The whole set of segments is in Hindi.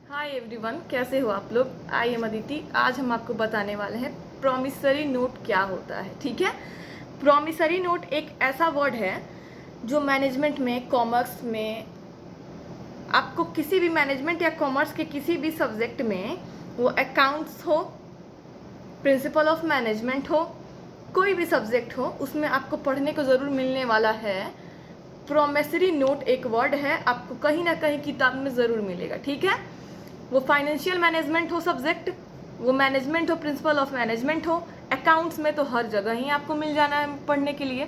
हाय एवरीवन, कैसे हो आप लोग। I am Aditi. आज हम आपको बताने वाले हैं प्रोमिसरी नोट क्या होता है। ठीक है, प्रोमिसरी नोट एक ऐसा वर्ड है जो मैनेजमेंट में, कॉमर्स में, आपको किसी भी मैनेजमेंट या कॉमर्स के किसी भी सब्जेक्ट में, वो अकाउंट्स हो, प्रिंसिपल ऑफ मैनेजमेंट हो, कोई भी सब्जेक्ट हो, उसमें आपको पढ़ने को ज़रूर मिलने वाला है। प्रोमिसरी नोट एक वर्ड है, आपको कहीं ना कहीं किताब में ज़रूर मिलेगा। ठीक है, वो फाइनेंशियल मैनेजमेंट हो सब्जेक्ट, वो मैनेजमेंट हो, प्रिंसिपल ऑफ मैनेजमेंट हो, अकाउंट्स में तो हर जगह ही आपको मिल जाना है पढ़ने के लिए।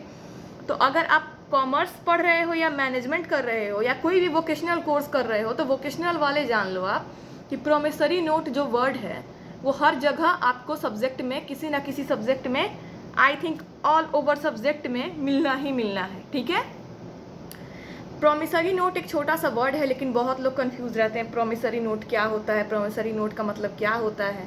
तो अगर आप कॉमर्स पढ़ रहे हो या मैनेजमेंट कर रहे हो या कोई भी वोकेशनल कोर्स कर रहे हो, तो वोकेशनल वाले जान लो आप कि प्रोमिसरी नोट जो वर्ड है वो हर जगह आपको सब्जेक्ट में, किसी ना किसी सब्जेक्ट में, I think all over subject में मिलना ही मिलना है। ठीक है, प्रोमिसरी नोट एक छोटा सा वर्ड है, लेकिन बहुत लोग कंफ्यूज रहते हैं प्रोमिसरी नोट क्या होता है, प्रोमिसरी नोट का मतलब क्या होता है।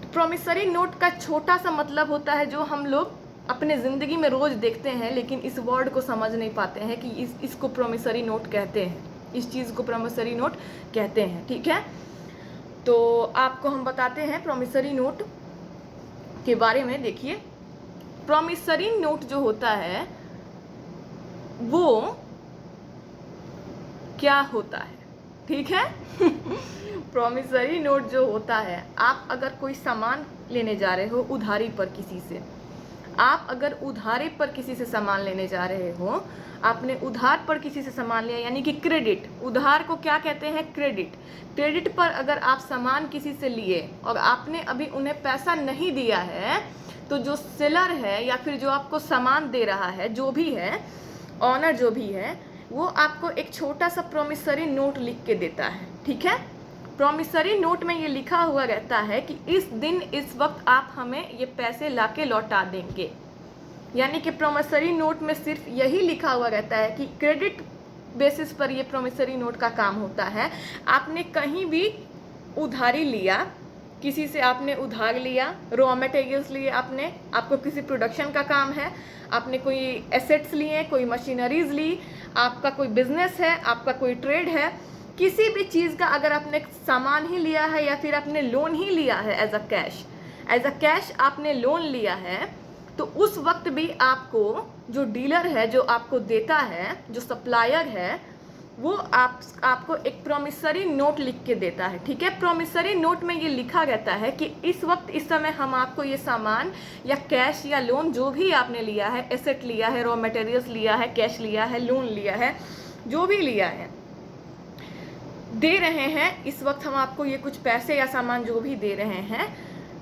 तो प्रोमिसरी नोट का छोटा सा मतलब होता है जो हम लोग अपने ज़िंदगी में रोज़ देखते हैं, लेकिन इस वर्ड को समझ नहीं पाते हैं कि इसको प्रोमिसरी नोट कहते हैं, इस चीज़ को प्रोमिसरी नोट कहते हैं। ठीक है, तो आपको हम बताते हैं प्रोमिसरी नोट के बारे में। देखिए, प्रोमिसरी नोट जो होता है वो क्या होता है। ठीक है प्रोमिसरी नोट जो होता है, आप अगर कोई सामान लेने जा रहे हो उधारी पर किसी से, आप अगर उधारी पर किसी से सामान लेने जा रहे हो, आपने उधार पर किसी से सामान लिया, यानी कि क्रेडिट। उधार को क्या कहते हैं? क्रेडिट। क्रेडिट पर अगर आप सामान किसी से लिए और आपने अभी उन्हें पैसा नहीं दिया है, तो जो सेलर है या फिर जो आपको सामान दे रहा है, जो भी है, ऑनर जो भी है, वो आपको एक छोटा सा प्रोमिसरी नोट लिख के देता है। ठीक है, प्रोमिसरी नोट में ये लिखा हुआ रहता है कि इस दिन इस वक्त आप हमें ये पैसे लाके लौटा देंगे। यानी कि प्रोमिसरी नोट में सिर्फ यही लिखा हुआ रहता है कि क्रेडिट बेसिस पर ये प्रोमिसरी नोट का काम होता है। आपने कहीं भी उधारी लिया, किसी से आपने उधार लिया, रॉ मटेरियल्स लिए आपने, आपको किसी प्रोडक्शन का काम है, आपने कोई एसेट्स लिए, कोई मशीनरीज ली, आपका कोई बिजनेस है, आपका कोई ट्रेड है, किसी भी चीज़ का अगर आपने सामान ही लिया है या फिर आपने लोन ही लिया है एज अ कैश आपने लोन लिया है, तो उस वक्त भी आपको जो डीलर है, जो आपको देता है, जो सप्लायर है, वो आपको एक प्रोमिसरी नोट लिख के देता है। ठीक है, प्रोमिसरी नोट में ये लिखा रहता है कि इस वक्त, इस समय हम आपको ये सामान या कैश या लोन जो भी आपने लिया है, एसेट लिया है, रॉ मटेरियल्स लिया है, कैश लिया है, लोन लिया है, जो भी लिया है, दे रहे हैं। इस वक्त हम आपको ये कुछ पैसे या सामान जो भी दे रहे हैं,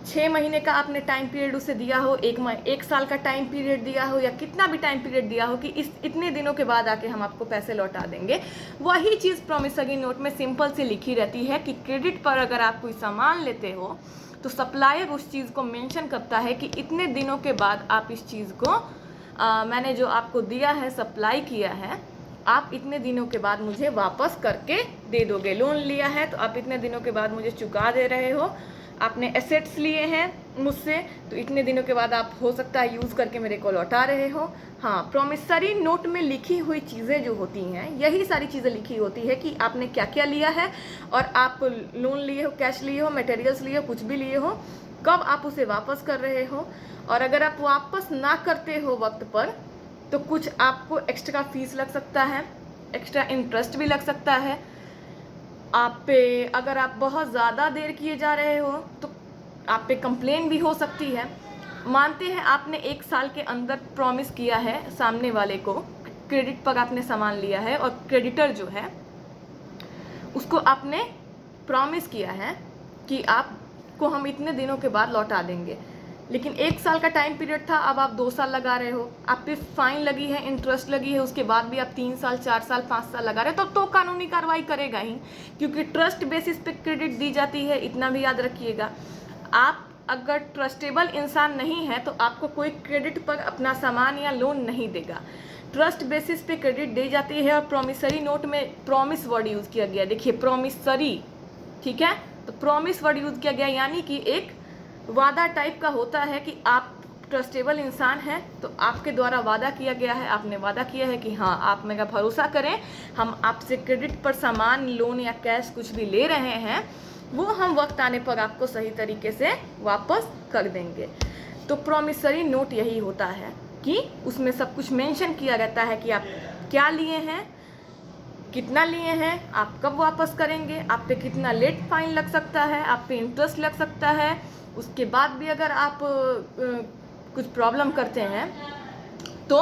6 महीने का आपने टाइम पीरियड उसे दिया हो, एक साल का टाइम पीरियड दिया हो, या कितना भी टाइम पीरियड दिया हो कि इतने दिनों के बाद आके हम आपको पैसे लौटा देंगे, वही चीज़ प्रोमिसरी नोट में सिंपल से लिखी रहती है कि क्रेडिट पर अगर आप कोई सामान लेते हो, तो सप्लायर उस चीज़ को मेंशन करता है कि इतने दिनों के बाद आप इस चीज़ को मैंने जो आपको दिया है, सप्लाई किया है, आप इतने दिनों के बाद मुझे वापस करके दे दोगे। लोन लिया है तो आप इतने दिनों के बाद मुझे चुका दे रहे हो, आपने एसेट्स लिए हैं मुझसे, तो इतने दिनों के बाद आप हो सकता है यूज़ करके मेरे को लौटा रहे हो। हाँ, प्रोमिसरी नोट में लिखी हुई चीज़ें जो होती हैं, यही सारी चीज़ें लिखी होती है कि आपने क्या क्या लिया है, और आप लोन लिए हो, कैश लिए हो, मटेरियल्स लिए हो, कुछ भी लिए हो, कब आप उसे वापस कर रहे हो, और अगर आप वापस ना करते हो वक्त पर, तो कुछ आपको एक्स्ट्रा फीस लग सकता है, एक्स्ट्रा इंटरेस्ट भी लग सकता है आप पे। अगर आप बहुत ज़्यादा देर किए जा रहे हो तो आप पे कंप्लेन भी हो सकती है। मानते हैं आपने 1 साल के अंदर प्रॉमिस किया है सामने वाले को, क्रेडिट पर आपने सामान लिया है और क्रेडिटर जो है उसको आपने प्रॉमिस किया है कि आपको हम इतने दिनों के बाद लौटा देंगे, लेकिन 1 साल का टाइम पीरियड था, अब आप 2 साल लगा रहे हो, आप पे फाइन लगी है, इंटरेस्ट लगी है, उसके बाद भी आप 3 साल, 4 साल, 5 साल लगा रहे हो, तो कानूनी कार्रवाई करेगा ही, क्योंकि ट्रस्ट बेसिस पे क्रेडिट दी जाती है। इतना भी याद रखिएगा, आप अगर ट्रस्टेबल इंसान नहीं है तो आपको कोई क्रेडिट पर अपना सामान या लोन नहीं देगा। ट्रस्ट बेसिस पे क्रेडिट दी जाती है। और प्रोमिसरी नोट में प्रॉमिस वर्ड यूज़ किया गया, देखिए प्रोमिसरी, ठीक है, तो प्रॉमिस वर्ड यूज़ किया गया, यानी कि एक वादा टाइप का होता है कि आप ट्रस्टेबल इंसान हैं तो आपके द्वारा वादा किया गया है, आपने वादा किया है कि हाँ आप मेरा भरोसा करें, हम आपसे क्रेडिट पर सामान, लोन या कैश कुछ भी ले रहे हैं वो हम वक्त आने पर आपको सही तरीके से वापस कर देंगे। तो प्रॉमिसरी नोट यही होता है कि उसमें सब कुछ मेंशन किया रहता है कि आप क्या लिए हैं, कितना लिए हैं, आप कब वापस करेंगे, आप पे कितना लेट फाइन लग सकता है, आप पे इंटरेस्ट लग सकता है। उसके बाद भी अगर आप कुछ प्रॉब्लम करते हैं तो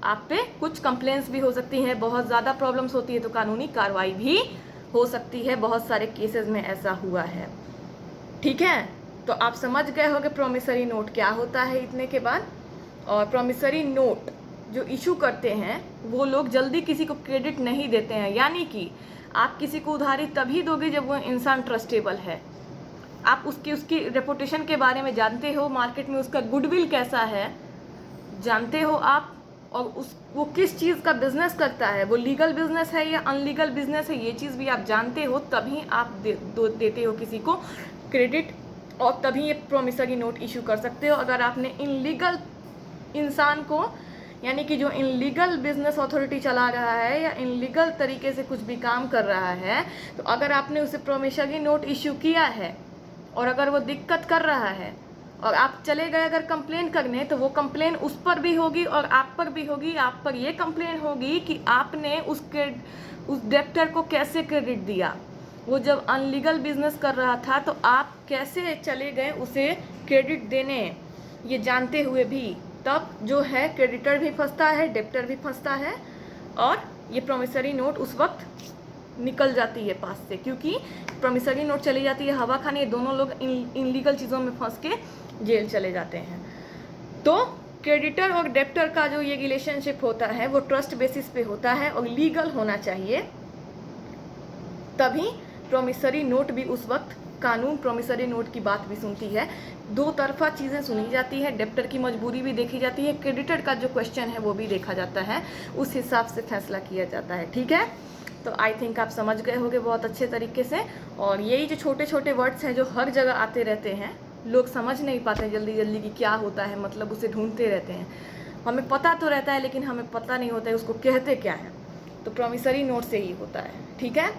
आप पे कुछ कंप्लेंट्स भी हो सकती हैं, बहुत ज़्यादा प्रॉब्लम्स होती है तो कानूनी कार्रवाई भी हो सकती है। बहुत सारे केसेस में ऐसा हुआ है। ठीक है, तो आप समझ गए होंगे प्रॉमिसरी नोट क्या होता है इतने के बाद। और प्रॉमिसरी नोट जो इशू करते हैं वो लोग जल्दी किसी को क्रेडिट नहीं देते हैं, यानी कि आप किसी को उधारी तभी दोगे जब वो इंसान ट्रस्टेबल है, आप उसकी रेपुटेशन के बारे में जानते हो, मार्केट में उसका गुडविल कैसा है जानते हो आप, और वो किस चीज़ का बिजनेस करता है, वो लीगल बिजनेस है या अनलीगल बिजनेस है, ये चीज़ भी आप जानते हो, तभी आप देते हो किसी को क्रेडिट, और तभी ये प्रॉमिसरी नोट इशू कर सकते हो। अगर आपने इनलीगल इंसान को, यानी कि जो इनलीगल बिजनेस अथॉरिटी चला रहा है या इनलीगल तरीके से कुछ भी काम कर रहा है, तो अगर आपने उसे प्रॉमिसरी नोट इशू किया है और अगर वो दिक्कत कर रहा है और आप चले गए अगर कंप्लेन करने, तो वो कंप्लेन उस पर भी होगी और आप पर भी होगी। आप पर ये कंप्लेन होगी कि आपने उस डेप्टर को कैसे क्रेडिट दिया, वो जब अनलीगल बिजनेस कर रहा था तो आप कैसे चले गए उसे क्रेडिट देने, ये जानते हुए भी। तब जो है क्रेडिटर भी फंसता है, डेप्टर भी फंसता है, और ये प्रॉमिसरी नोट उस वक्त निकल जाती है पास से, क्योंकि प्रॉमिसरी नोट चली जाती है हवा खाने, दोनों लोग इनलीगल चीज़ों में फंस के जेल चले जाते हैं। तो क्रेडिटर और डेप्टर का जो ये रिलेशनशिप होता है वो ट्रस्ट बेसिस पे होता है और लीगल होना चाहिए, तभी प्रॉमिसरी नोट भी उस वक्त कानून प्रॉमिसरी नोट की बात भी सुनती है। दो तरफा चीज़ें सुनी जाती है, डेप्टर की मजबूरी भी देखी जाती है, क्रेडिटर का जो क्वेश्चन है वो भी देखा जाता है, उस हिसाब से फैसला किया जाता है। ठीक है, तो आई थिंक आप समझ गए होंगे बहुत अच्छे तरीके से। और यही जो छोटे छोटे वर्ड्स हैं जो हर जगह आते रहते हैं, लोग समझ नहीं पाते जल्दी जल्दी कि क्या होता है, मतलब उसे ढूंढते रहते हैं। हमें पता तो रहता है लेकिन हमें पता नहीं होता है उसको कहते क्या है, तो प्रॉमिसरी नोट से ही होता है। ठीक है,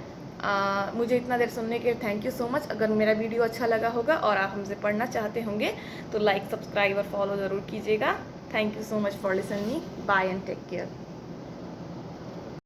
मुझे इतना देर सुनने के लिए थैंक यू सो मच। अगर मेरा वीडियो अच्छा लगा होगा और आप हमसे पढ़ना चाहते होंगे तो लाइक, सब्सक्राइब और फॉलो ज़रूर कीजिएगा। Thank you so much for listening. Bye and take care.